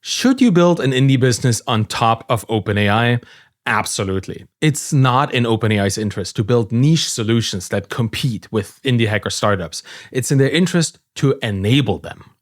Should you build an indie business on top of OpenAI? Absolutely. It's not in OpenAI's interest to build niche solutions that compete with indie hacker startups. It's in their interest to enable them.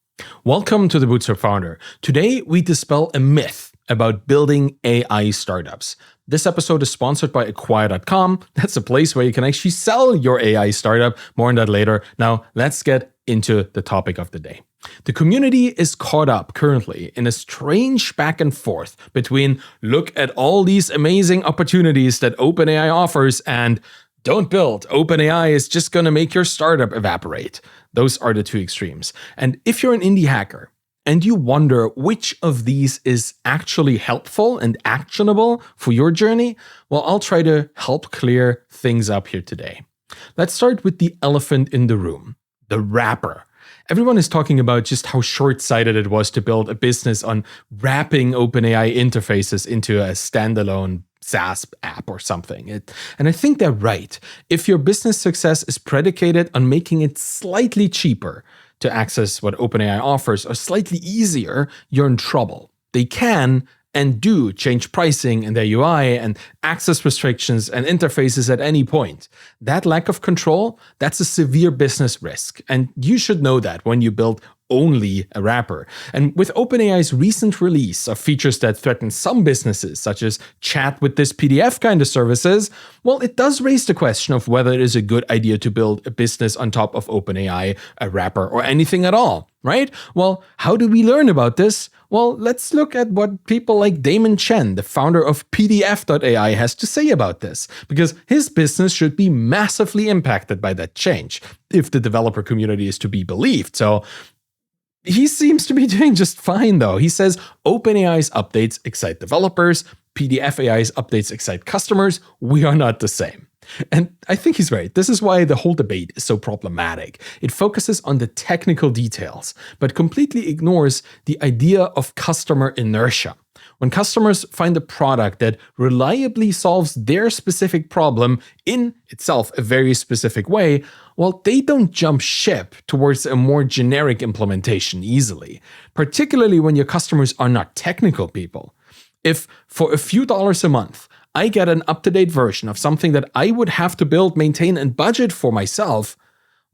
Welcome to the Bootstrap Founder. Today, we dispel a myth about building AI startups. This episode is sponsored by acquire.com. That's a place where you can actually sell your AI startup. More on that later. Now, let's get into the topic of the day. The community is caught up currently in a strange back and forth between look at all these amazing opportunities that OpenAI offers and don't build. OpenAI is just going to make your startup evaporate. Those are the two extremes. And if you're an indie hacker and you wonder which of these is actually helpful and actionable for your journey, well, I'll try to help clear things up here today. Let's start with the elephant in the room, the wrapper. Everyone is talking about just how short-sighted it was to build a business on wrapping OpenAI interfaces into a standalone SaaS app or something. And I think they're right. If your business success is predicated on making it slightly cheaper to access what OpenAI offers or slightly easier, you're in trouble. They can and do change pricing and their UI and access restrictions and interfaces at any point. That lack of control, that's a severe business risk. And you should know that when you build only a wrapper. And with OpenAI's recent release of features that threaten some businesses, such as chat with this PDF kind of services, well, it does raise the question of whether it is a good idea to build a business on top of OpenAI, a wrapper, or anything at all, right? Well, how do we learn about this? Well, let's look at what people like Damon Chen, the founder of PDF.ai, has to say about this, because his business should be massively impacted by that change, if the developer community is to be believed. So he seems to be doing just fine, though. He says OpenAI's updates excite developers, PDF AI's updates excite customers. We are not the same. And I think he's right. This is why the whole debate is so problematic. It focuses on the technical details, but completely ignores the idea of customer inertia. When customers find a product that reliably solves their specific problem in itself a very specific way, well, they don't jump ship towards a more generic implementation easily, particularly when your customers are not technical people. If for a few dollars a month, I get an up-to-date version of something that I would have to build, maintain, and budget for myself,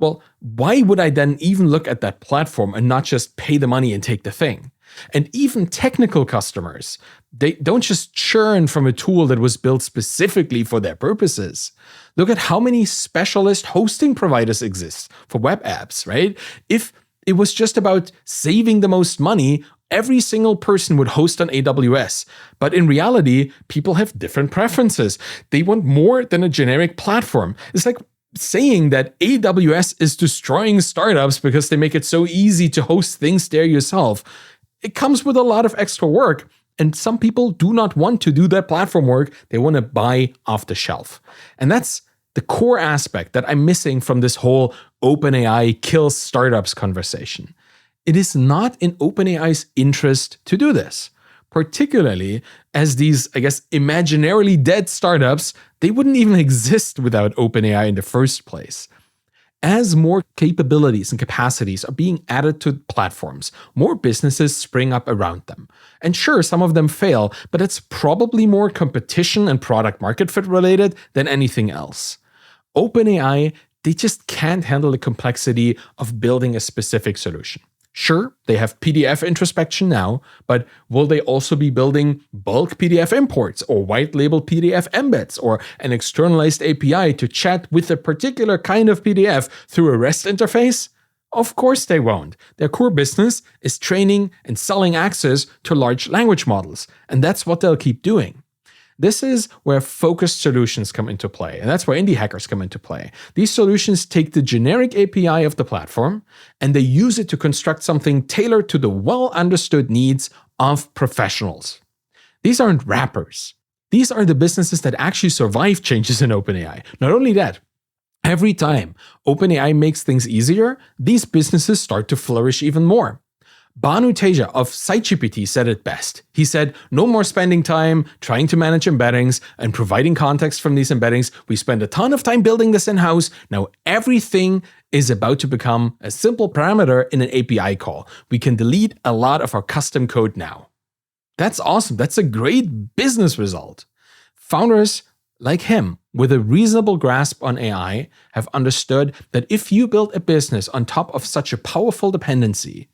well, why would I then even look at that platform and not just pay the money and take the thing? And even technical customers, they don't just churn from a tool that was built specifically for their purposes. Look at how many specialist hosting providers exist for web apps, right? If it was just about saving the most money, every single person would host on AWS. But in reality, people have different preferences. They want more than a generic platform. It's like saying that AWS is destroying startups because they make it so easy to host things there yourself. It comes with a lot of extra work, and some people do not want to do that platform work. They want to buy off the shelf. And that's the core aspect that I'm missing from this whole OpenAI kills startups conversation. It is not in OpenAI's interest to do this, particularly as these, imaginarily dead startups, they wouldn't even exist without OpenAI in the first place. As more capabilities and capacities are being added to platforms, more businesses spring up around them. And sure, some of them fail, but it's probably more competition and product market fit related than anything else. OpenAI, they just can't handle the complexity of building a specific solution. Sure, they have PDF introspection now, but will they also be building bulk PDF imports or white label PDF embeds or an externalized API to chat with a particular kind of PDF through a REST interface? Of course they won't. Their core business is training and selling access to large language models, and that's what they'll keep doing. This is where focused solutions come into play, and that's where indie hackers come into play. These solutions take the generic API of the platform, and they use it to construct something tailored to the well-understood needs of professionals. These aren't wrappers. These are the businesses that actually survive changes in OpenAI. Not only that, every time OpenAI makes things easier, these businesses start to flourish even more. Banu Teja of SiteGPT said it best. He said, no more spending time trying to manage embeddings and providing context from these embeddings. We spend a ton of time building this in-house. Now everything is about to become a simple parameter in an API call. We can delete a lot of our custom code now. That's awesome. That's a great business result. Founders like him, with a reasonable grasp on AI, have understood that if you build a business on top of such a powerful dependency,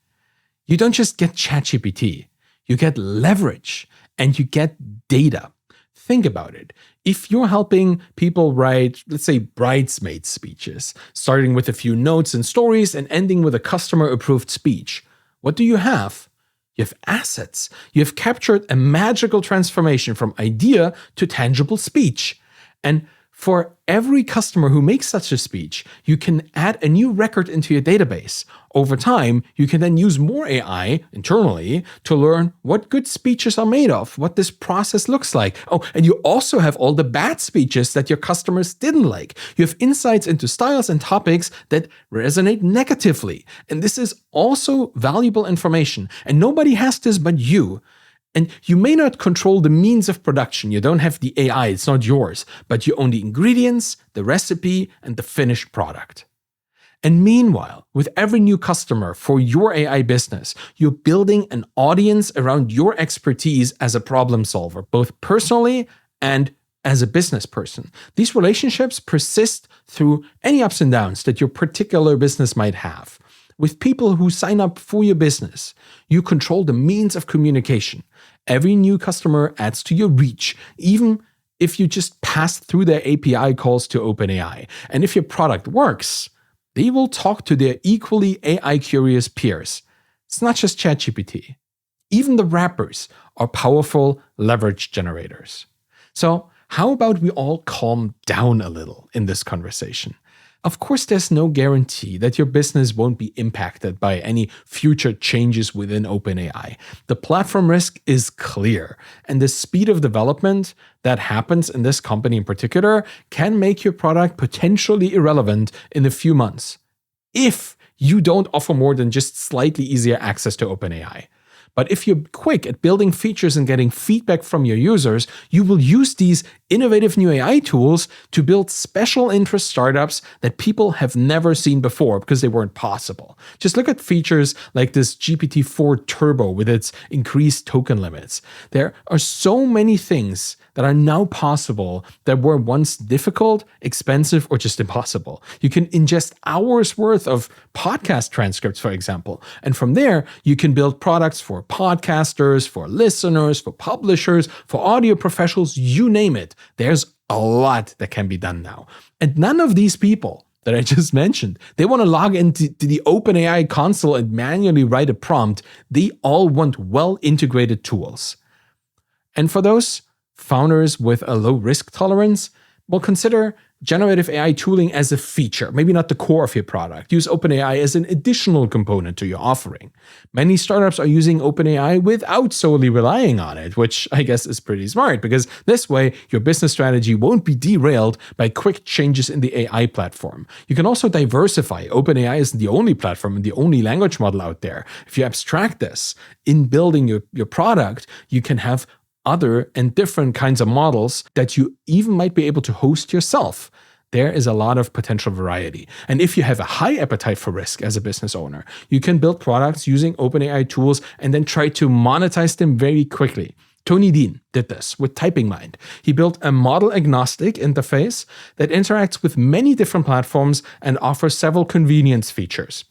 you don't just get ChatGPT, you get leverage and you get data. Think about it. If you're helping people write, let's say, bridesmaid speeches, starting with a few notes and stories and ending with a customer-approved speech, what do you have? You have assets. You have captured a magical transformation from idea to tangible speech. And for every customer who makes such a speech, you can add a new record into your database. Over time, you can then use more AI internally to learn what good speeches are made of, what this process looks like. Oh, and you also have all the bad speeches that your customers didn't like. You have insights into styles and topics that resonate negatively. And this is also valuable information. And nobody has this but you. And you may not control the means of production. You don't have the AI, it's not yours, but you own the ingredients, the recipe, and the finished product. And meanwhile, with every new customer for your AI business, you're building an audience around your expertise as a problem solver, both personally and as a business person. These relationships persist through any ups and downs that your particular business might have. With people who sign up for your business, you control the means of communication. Every new customer adds to your reach, even if you just pass through their API calls to OpenAI. And if your product works, they will talk to their equally AI-curious peers. It's not just ChatGPT. Even the rappers are powerful leverage generators. So how about we all calm down a little in this conversation? Of course, there's no guarantee that your business won't be impacted by any future changes within OpenAI. The platform risk is clear, and the speed of development that happens in this company in particular can make your product potentially irrelevant in a few months, if you don't offer more than just slightly easier access to OpenAI. But if you're quick at building features and getting feedback from your users, you will use these innovative new AI tools to build special interest startups that people have never seen before because they weren't possible. Just look at features like this GPT-4 Turbo with its increased token limits. There are so many things that are now possible that were once difficult, expensive, or just impossible. You can ingest hours worth of podcast transcripts, for example. And from there, you can build products for podcasters, for listeners, for publishers, for audio professionals, you name it. There's a lot that can be done now. And none of these people that I just mentioned, they want to log into the OpenAI console and manually write a prompt. They all want well-integrated tools. And for those founders with a low risk tolerance, will consider generative AI tooling as a feature, maybe not the core of your product. Use OpenAI as an additional component to your offering. Many startups are using OpenAI without solely relying on it, which I guess is pretty smart because this way your business strategy won't be derailed by quick changes in the AI platform. You can also diversify. OpenAI isn't the only platform and the only language model out there. If you abstract this in building your product, you can have other and different kinds of models that you even might be able to host yourself. There is a lot of potential variety. And if you have a high appetite for risk as a business owner, you can build products using OpenAI tools and then try to monetize them very quickly. Tony Dean did this with TypingMind. He built a model-agnostic interface that interacts with many different platforms and offers several convenience features.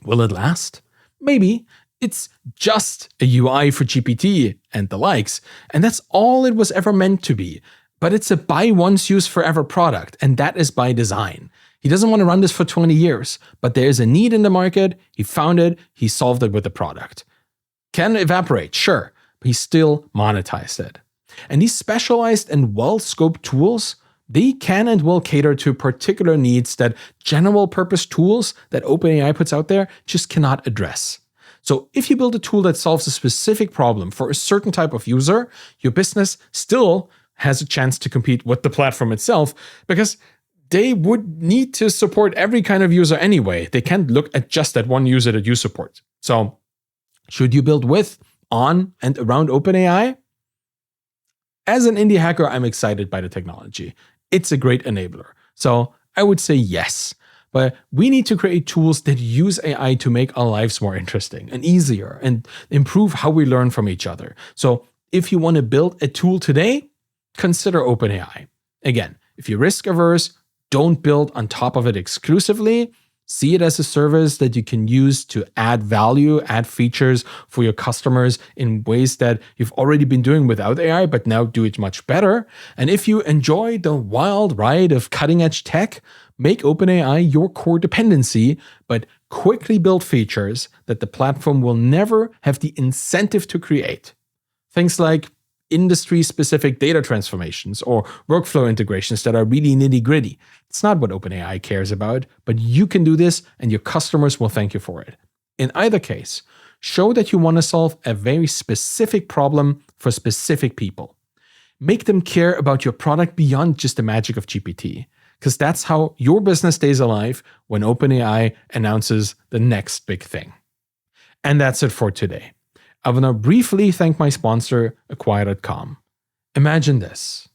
Will it last? Maybe. It's just a UI for GPT and the likes, and that's all it was ever meant to be. But it's a buy once, use forever product, and that is by design. He doesn't want to run this for 20 years, but there is a need in the market, he found it, he solved it with the product. Can it evaporate? Sure, but he still monetized it. And these specialized and well-scoped tools, they can and will cater to particular needs that general purpose tools that OpenAI puts out there just cannot address. So if you build a tool that solves a specific problem for a certain type of user, your business still has a chance to compete with the platform itself because they would need to support every kind of user anyway. They can't look at just that one user that you support. So should you build with, on, and around OpenAI? As an indie hacker, I'm excited by the technology. It's a great enabler. So I would say yes. But we need to create tools that use AI to make our lives more interesting and easier and improve how we learn from each other. So if you want to build a tool today, consider OpenAI. Again, if you're risk averse, don't build on top of it exclusively. See it as a service that you can use to add value, add features for your customers in ways that you've already been doing without AI, but now do it much better. And if you enjoy the wild ride of cutting edge tech, make OpenAI your core dependency, but quickly build features that the platform will never have the incentive to create. Things like industry-specific data transformations or workflow integrations that are really nitty-gritty. It's not what OpenAI cares about, but you can do this and your customers will thank you for it. In either case, show that you want to solve a very specific problem for specific people. Make them care about your product beyond just the magic of GPT, because that's how your business stays alive when OpenAI announces the next big thing. And that's it for today. I want to briefly thank my sponsor, Acquire.com. Imagine this.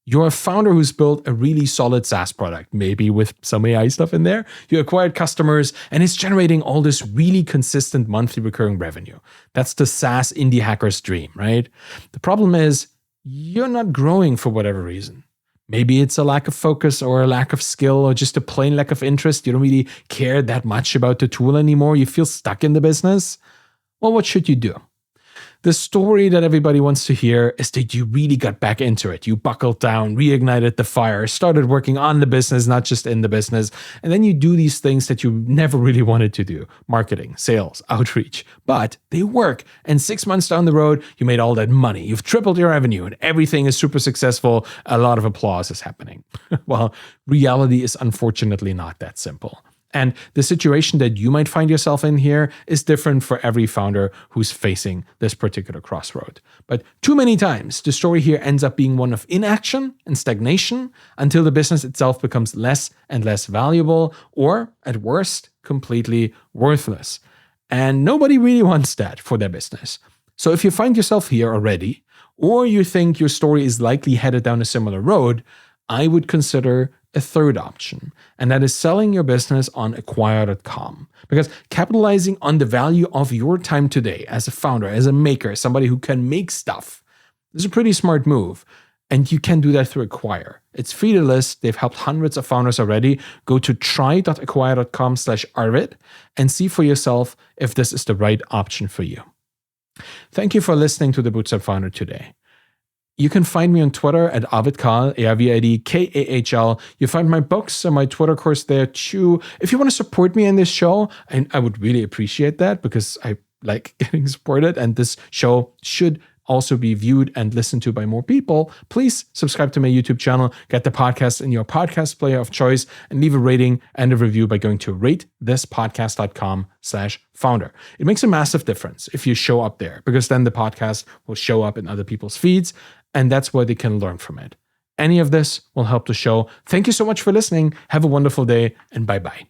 You're a founder who's built a really solid SaaS product, maybe with some AI stuff in there. You acquired customers, and it's generating all this really consistent monthly recurring revenue. That's the SaaS indie hacker's dream, right? The problem is, you're not growing for whatever reason. Maybe it's a lack of focus or a lack of skill or just a plain lack of interest. You don't really care that much about the tool anymore. You feel stuck in the business. Well, what should you do? The story that everybody wants to hear is that you really got back into it. You buckled down, reignited the fire, started working on the business, not just in the business. And then you do these things that you never really wanted to do. Marketing, sales, outreach. But they work. And 6 months down the road, you made all that money. You've tripled your revenue and everything is super successful. A lot of applause is happening. Well, reality is unfortunately not that simple. And the situation that you might find yourself in here is different for every founder who's facing this particular crossroad. But too many times, the story here ends up being one of inaction and stagnation until the business itself becomes less and less valuable, or at worst, completely worthless. And nobody really wants that for their business. So if you find yourself here already, or you think your story is likely headed down a similar road, I would consider a third option, and that is selling your business on Acquire.com. Because capitalizing on the value of your time today as a founder, as a maker, somebody who can make stuff, is a pretty smart move. And you can do that through Acquire. It's free to list. They've helped hundreds of founders already. Go to try.acquire.com/Arvid and see for yourself if this is the right option for you. Thank you for listening to the Bootstrap Founder today. You can find me on Twitter at AvidKahl, ARVIDKAHL. You find my books and my Twitter course there too. If you want to support me in this show, and I would really appreciate that because I like getting supported, and this show should also be viewed and listened to by more people, please subscribe to my YouTube channel, get the podcast in your podcast player of choice, and leave a rating and a review by going to ratethispodcast.com/founder. It makes a massive difference if you show up there, because then the podcast will show up in other people's feeds, and that's where they can learn from it. Any of this will help the show. Thank you so much for listening. Have a wonderful day, and bye-bye.